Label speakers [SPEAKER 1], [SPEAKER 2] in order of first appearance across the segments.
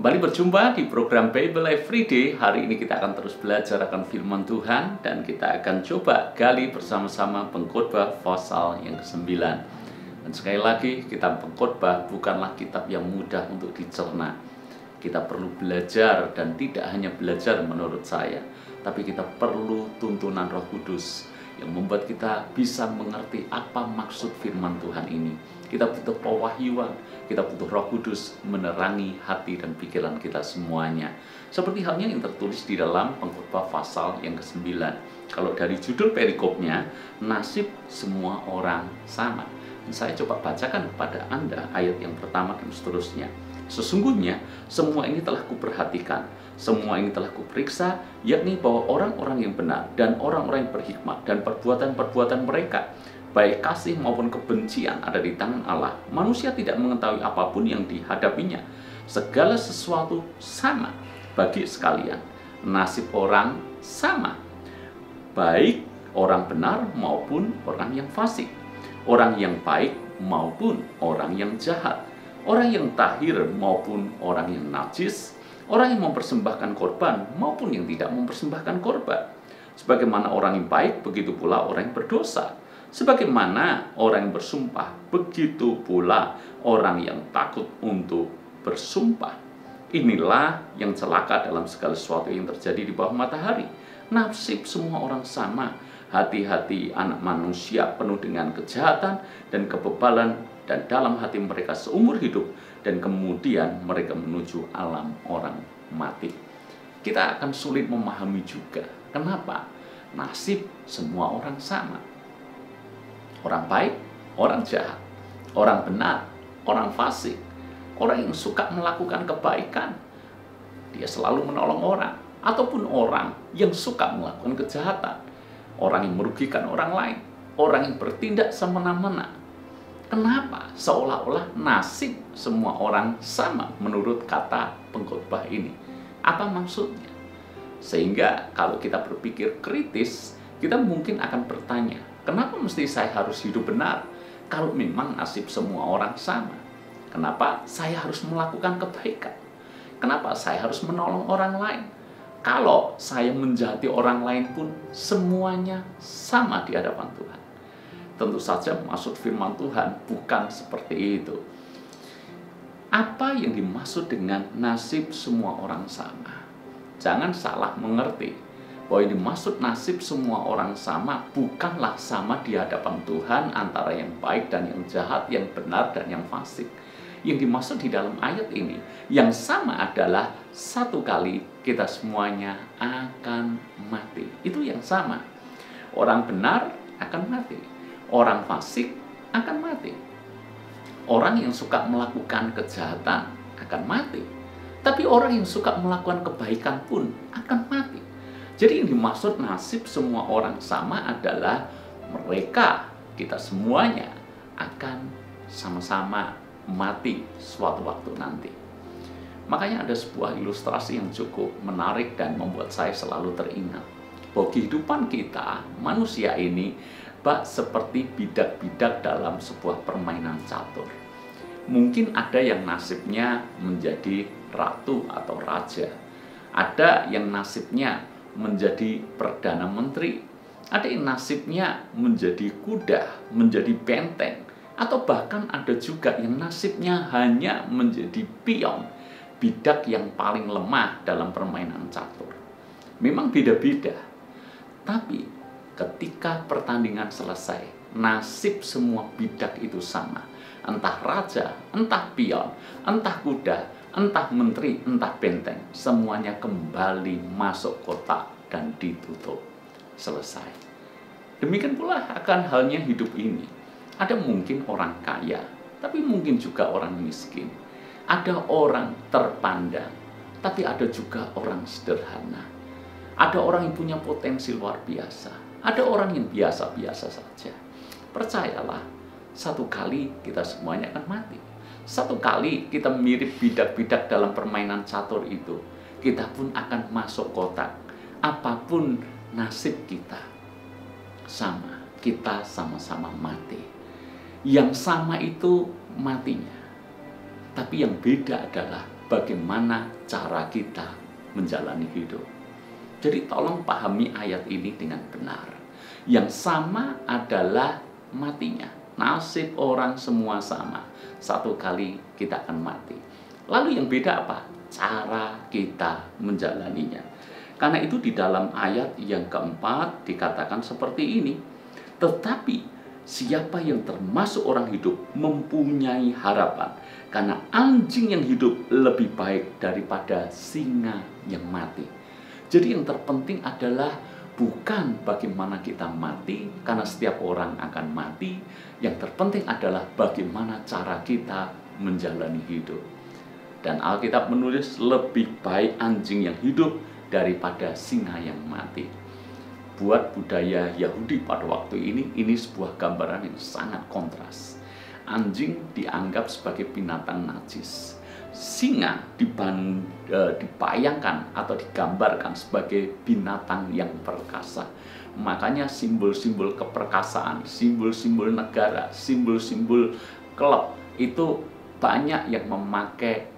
[SPEAKER 1] Kembali berjumpa di program Bible Everyday. Hari ini kita akan terus belajar akan firman Tuhan, dan kita akan coba gali bersama-sama Pengkhotbah pasal yang ke-9. Dan sekali lagi, kitab Pengkhotbah bukanlah kitab yang mudah untuk dicerna. Kita perlu belajar, dan tidak hanya belajar menurut saya, tapi kita perlu tuntunan Roh Kudus yang membuat kita bisa mengerti apa maksud firman Tuhan ini. Kita butuh pewahyuan, kita butuh Roh Kudus menerangi hati dan pikiran kita semuanya. Seperti halnya yang tertulis di dalam Pengkhotbah pasal yang ke-9. Kalau dari judul perikopnya, nasib semua orang sama. Dan saya coba bacakan kepada Anda ayat yang pertama dan seterusnya. Sesungguhnya semua ini telah kuperhatikan, semua ini telah kuperiksa, yakni bahwa orang-orang yang benar dan orang-orang yang berhikmat dan perbuatan-perbuatan mereka, baik kasih maupun kebencian, ada di tangan Allah. Manusia tidak mengetahui apapun yang dihadapinya. Segala sesuatu sama bagi sekalian. Nasib orang sama, baik orang benar maupun orang yang fasik, orang yang baik maupun orang yang jahat, orang yang tahir maupun orang yang najis, orang yang mempersembahkan korban maupun yang tidak mempersembahkan korban. Sebagaimana orang yang baik, begitu pula orang yang berdosa. Sebagaimana orang yang bersumpah, begitu pula orang yang takut untuk bersumpah. Inilah yang celaka dalam segala sesuatu yang terjadi di bawah matahari. Nasib semua orang sama. Hati-hati anak manusia penuh dengan kejahatan dan kebebalan, dan dalam hati mereka seumur hidup, dan kemudian mereka menuju alam orang mati. Kita akan sulit memahami juga kenapa nasib semua orang sama. Orang baik, orang jahat, orang benar, orang fasik, orang yang suka melakukan kebaikan, dia selalu menolong orang, ataupun orang yang suka melakukan kejahatan, orang yang merugikan orang lain, orang yang bertindak semena-mena. Kenapa seolah-olah nasib semua orang sama menurut kata pengkhotbah ini? Apa maksudnya? Sehingga kalau kita berpikir kritis, kita mungkin akan bertanya, kenapa mesti saya harus hidup benar kalau memang nasib semua orang sama? Kenapa saya harus melakukan kebaikan? Kenapa saya harus menolong orang lain? Kalau saya menjahati orang lain pun semuanya sama di hadapan Tuhan. Tentu saja maksud firman Tuhan bukan seperti itu. Apa yang dimaksud dengan nasib semua orang sama? Jangan salah mengerti bahwa yang dimaksud nasib semua orang sama bukanlah sama di hadapan Tuhan antara yang baik dan yang jahat, yang benar dan yang fasik. Yang dimaksud di dalam ayat ini, yang sama adalah satu kali kita semuanya akan mati. Itu yang sama. Orang benar akan mati, orang fasik akan mati, orang yang suka melakukan kejahatan akan mati, tapi orang yang suka melakukan kebaikan pun akan mati. Jadi yang dimaksud nasib semua orang sama adalah mereka, kita semuanya akan sama-sama mati suatu waktu nanti. Makanya ada sebuah ilustrasi yang cukup menarik dan membuat saya selalu teringat bahwa kehidupan kita, manusia ini, bak seperti bidak-bidak dalam sebuah permainan catur. Mungkin ada yang nasibnya menjadi ratu atau raja, ada yang nasibnya menjadi perdana menteri, ada yang nasibnya menjadi kuda, menjadi benteng, atau bahkan ada juga yang nasibnya hanya menjadi pion, bidak yang paling lemah dalam permainan catur. Memang beda-beda, tapi ketika pertandingan selesai, nasib semua bidak itu sama. Entah raja, entah pion, entah kuda, entah menteri, entah benteng, semuanya kembali masuk kotak dan ditutup. Selesai. Demikian pula akan halnya hidup ini. Ada mungkin orang kaya, tapi mungkin juga orang miskin. Ada orang terpandang, tapi ada juga orang sederhana. Ada orang yang punya potensi luar biasa, ada orang yang biasa-biasa saja. Percayalah, satu kali kita semuanya akan mati. Satu kali kita mirip bidak-bidak dalam permainan catur itu, kita pun akan masuk kotak. Apapun nasib kita, sama, kita sama-sama mati. Yang sama itu matinya, tapi yang beda adalah bagaimana cara kita menjalani hidup. Jadi tolong pahami ayat ini dengan benar. Yang sama adalah matinya. Nasib orang semua sama. Satu kali kita akan mati. Lalu yang beda apa? Cara kita menjalaninya. Karena itu di dalam ayat yang keempat dikatakan seperti ini. Tetapi siapa yang termasuk orang hidup mempunyai harapan. Karena anjing yang hidup lebih baik daripada singa yang mati. Jadi yang terpenting adalah bukan bagaimana kita mati, karena setiap orang akan mati. Yang terpenting adalah bagaimana cara kita menjalani hidup. Dan Alkitab menulis lebih baik anjing yang hidup daripada singa yang mati. Buat budaya Yahudi pada waktu ini sebuah gambaran yang sangat kontras. Anjing dianggap sebagai binatang najis. Singa dibayangkan atau digambarkan sebagai binatang yang perkasa. Makanya simbol-simbol keperkasaan, simbol-simbol negara, simbol-simbol klub itu banyak yang memakai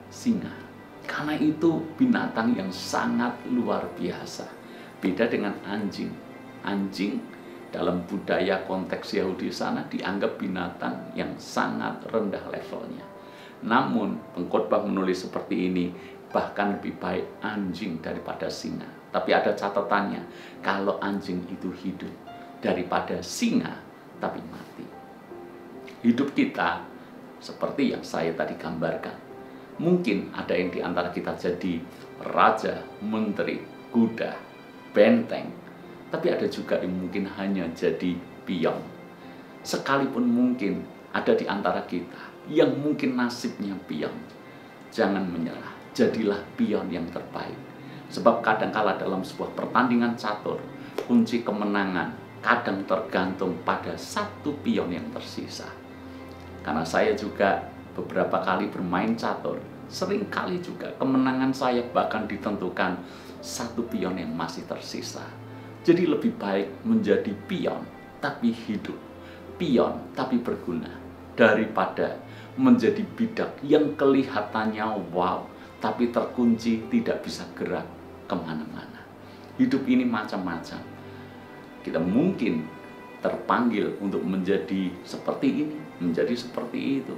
[SPEAKER 1] singa. Karena itu binatang yang sangat luar biasa. Beda dengan anjing. Anjing dalam budaya konteks Yahudi sana dianggap binatang yang sangat rendah levelnya. Namun pengkhotbah menulis seperti ini, bahkan lebih baik anjing daripada singa. Tapi ada catatannya, kalau anjing itu hidup daripada singa tapi mati. Hidup kita seperti yang saya tadi gambarkan. Mungkin ada yang di antara kita jadi raja, menteri, kuda, benteng. Tapi ada juga yang mungkin hanya jadi pion. Sekalipun mungkin ada di antara kita yang mungkin nasibnya pion. Jangan menyerah, jadilah pion yang terbaik. Sebab kadangkala dalam sebuah pertandingan catur, kunci kemenangan kadang tergantung pada satu pion yang tersisa. Karena saya juga beberapa kali bermain catur, sering kali juga kemenangan saya bahkan ditentukan satu pion yang masih tersisa. Jadi lebih baik menjadi pion tapi hidup, pion tapi berguna, daripada menjadi bidak yang kelihatannya wow tapi terkunci tidak bisa gerak kemana-mana. Hidup ini macam-macam. Kita mungkin terpanggil untuk menjadi seperti ini, menjadi seperti itu.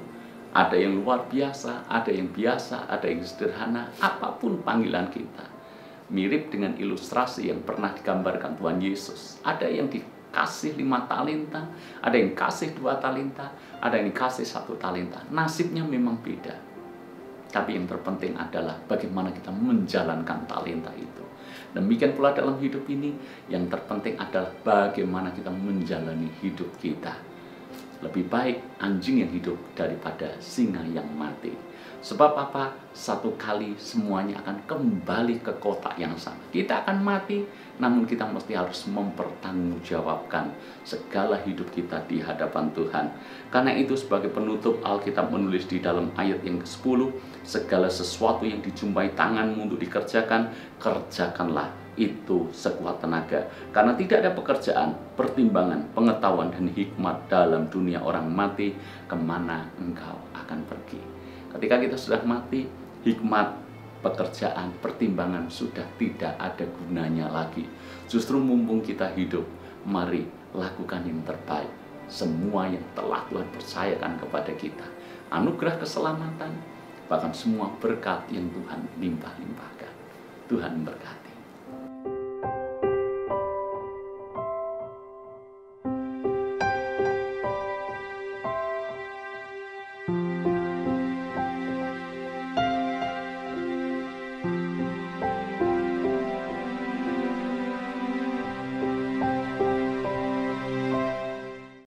[SPEAKER 1] Ada yang luar biasa, ada yang biasa, ada yang sederhana, apapun panggilan kita. Mirip dengan ilustrasi yang pernah digambarkan Tuhan Yesus. Ada yang dikasih 5 talenta, ada yang kasih 2 talenta, ada yang dikasih 1 talenta. Nasibnya memang beda. Tapi yang terpenting adalah bagaimana kita menjalankan talenta itu. Demikian pula dalam hidup ini, yang terpenting adalah bagaimana kita menjalani hidup kita. Lebih baik anjing yang hidup daripada singa yang mati. Sebab apa? Satu kali semuanya akan kembali ke kotak yang sama. Kita akan mati, namun kita mesti harus mempertanggungjawabkan segala hidup kita di hadapan Tuhan. Karena itu sebagai penutup, Alkitab menulis di dalam ayat yang ke-10, segala sesuatu yang dijumpai tanganmu untuk dikerjakan, kerjakanlah itu sekuat tenaga. Karena tidak ada pekerjaan, pertimbangan, pengetahuan, dan hikmat dalam dunia orang mati, kemana engkau akan pergi. Ketika kita sudah mati, hikmat, pekerjaan, pertimbangan sudah tidak ada gunanya lagi. Justru mumpung kita hidup, mari lakukan yang terbaik. Semua yang telah Tuhan percayakan kepada kita. Anugerah keselamatan, bahkan semua berkat yang Tuhan limpah-limpahkan. Tuhan memberkati.